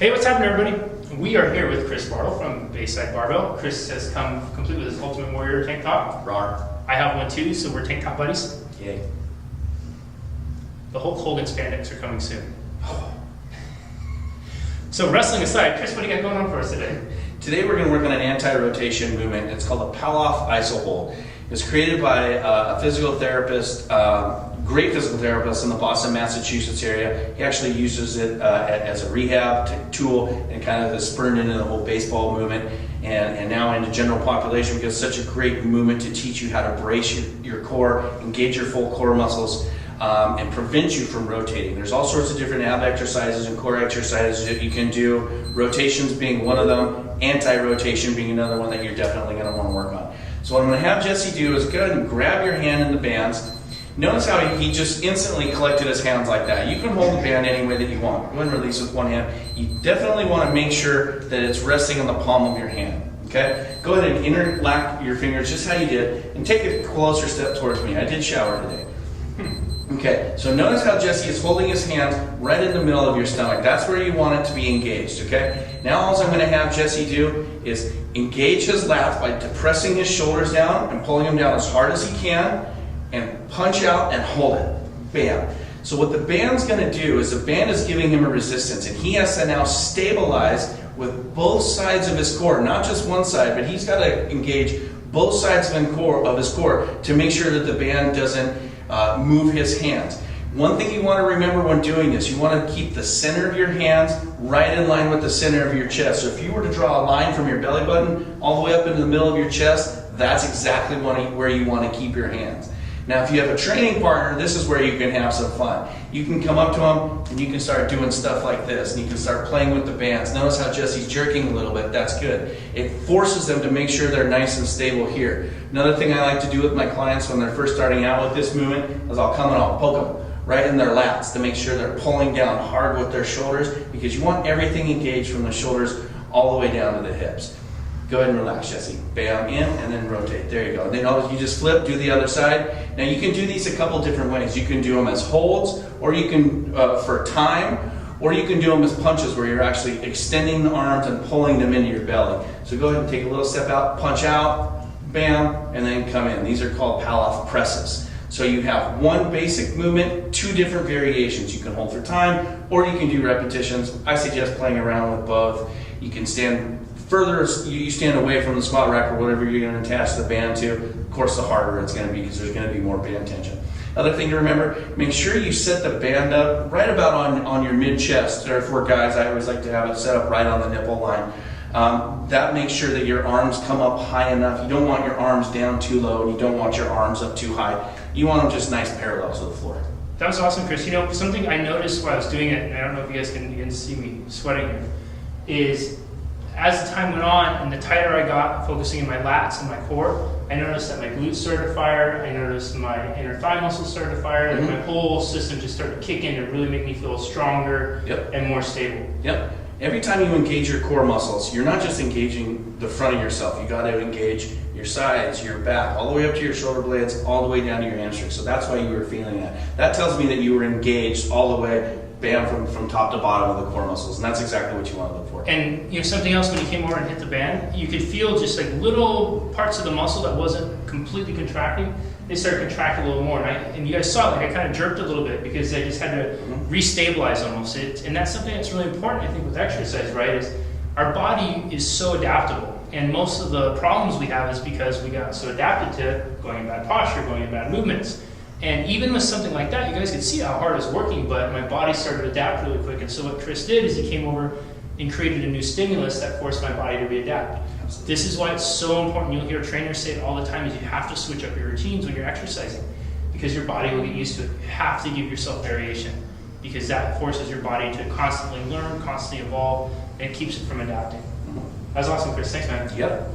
Hey, what's happening, everybody? We are here with Chris Bartle from Bayside Barbell. Chris has come complete with his Ultimate Warrior tank top. Rawr. I have one too, so we're tank top buddies. Yay. The Hulk Hogan spandex are coming soon. So wrestling aside, Chris, what do you got going on for us today? Today we're going to work on an anti-rotation movement. It's called a Palloff iso hold. It was created by a physical therapist, great physical therapist in the Boston, Massachusetts area. He actually uses it as a rehab tool and kind of has spurned into the whole baseball movement and now into general population because it's such a great movement to teach you how to brace your core, engage your full core muscles, and prevent you from rotating. There's all sorts of different ab exercises and core exercises that you can do, rotations being one of them, anti-rotation being another one that you're definitely going to want to work on. So what I'm going to have Jesse do is go ahead and grab your hand in the bands. Notice how he just instantly collected his hands like that. You can hold the band any way that you want. Go ahead and release with one hand. You definitely want to make sure that it's resting on the palm of your hand. Okay? Go ahead and interlock your fingers just how you did and take a closer step towards me. I did shower today. Okay, so notice how Jesse is holding his hands right in the middle of your stomach. That's where you want it to be engaged, okay? Now all I'm going to have Jesse do is engage his lats by depressing his shoulders down and pulling them down as hard as he can and punch out and hold it. Bam. So what the band's going to do is the band is giving him a resistance and he has to now stabilize with both sides of his core, not just one side, but he's got to engage both sides of his core to make sure that the band doesn't move his hands. One thing you want to remember when doing this, you want to keep the center of your hands right in line with the center of your chest. So if you were to draw a line from your belly button all the way up into the middle of your chest, that's exactly where you want to keep your hands. Now if you have a training partner, this is where you can have some fun. You can come up to them and you can start doing stuff like this and you can start playing with the bands. Notice how Jesse's jerking a little bit, that's good. It forces them to make sure they're nice and stable here. Another thing I like to do with my clients when they're first starting out with this movement is I'll come and I'll poke them right in their lats to make sure they're pulling down hard with their shoulders because you want everything engaged from the shoulders all the way down to the hips. Go ahead and relax, Jesse. Bam, in, and then rotate. There you go. Then you just flip, do the other side. Now you can do these a couple different ways. You can do them as holds, or you can, for time, or you can do them as punches where you're actually extending the arms and pulling them into your belly. So go ahead and take a little step out, punch out, bam, and then come in. These are called Palloff presses. So you have one basic movement, two different variations. You can hold for time, or you can do repetitions. I suggest playing around with both. You can stand further, you stand away from the squat rack or whatever you're going to attach the band to. Of course, the harder it's going to be because there's going to be more band tension. Other thing to remember, make sure you set the band up right about on your mid-chest. Or for guys, I always like to have it set up right on the nipple line. That makes sure that your arms come up high enough. You don't want your arms down too low and you don't want your arms up too high. You want them just nice parallel to the floor. That was awesome, Chris. You know, something I noticed while I was doing it, and I don't know if you guys can see me sweating here, is as the time went on and the tighter I got focusing in my lats and my core, I noticed that my glutes started to fire, I noticed my inner thigh muscles started to fire, and my whole system just started to kick in and really make me feel stronger and more stable. Yep. Every time you engage your core muscles, you're not just engaging the front of yourself, you got to engage your sides, your back, all the way up to your shoulder blades, all the way down to your hamstrings. So that's why you were feeling that. That tells me that you were engaged all the way, bam, from top to bottom of the core muscles, and that's exactly what you want to look for. And you know something else, when you came over and hit the band, you could feel just like little parts of the muscle that wasn't completely contracting, they started contracting a little more. And you guys saw it, like I kind of jerked a little bit because I just had to restabilize almost. And that's something that's really important, I think, with exercise, right? Is our body is so adaptable. And most of the problems we have is because we got so adapted to going in bad posture, going in bad movements. And even with something like that, you guys could see how hard it's working, but my body started to adapt really quick. And so what Chris did is he came over and created a new stimulus that forced my body to readapt. This is why it's so important. You'll hear trainers say it all the time, is you have to switch up your routines when you're exercising because your body will get used to it. You have to give yourself variation because that forces your body to constantly learn, constantly evolve, and keeps it from adapting. That was awesome, Chris. Thanks, man. Yep.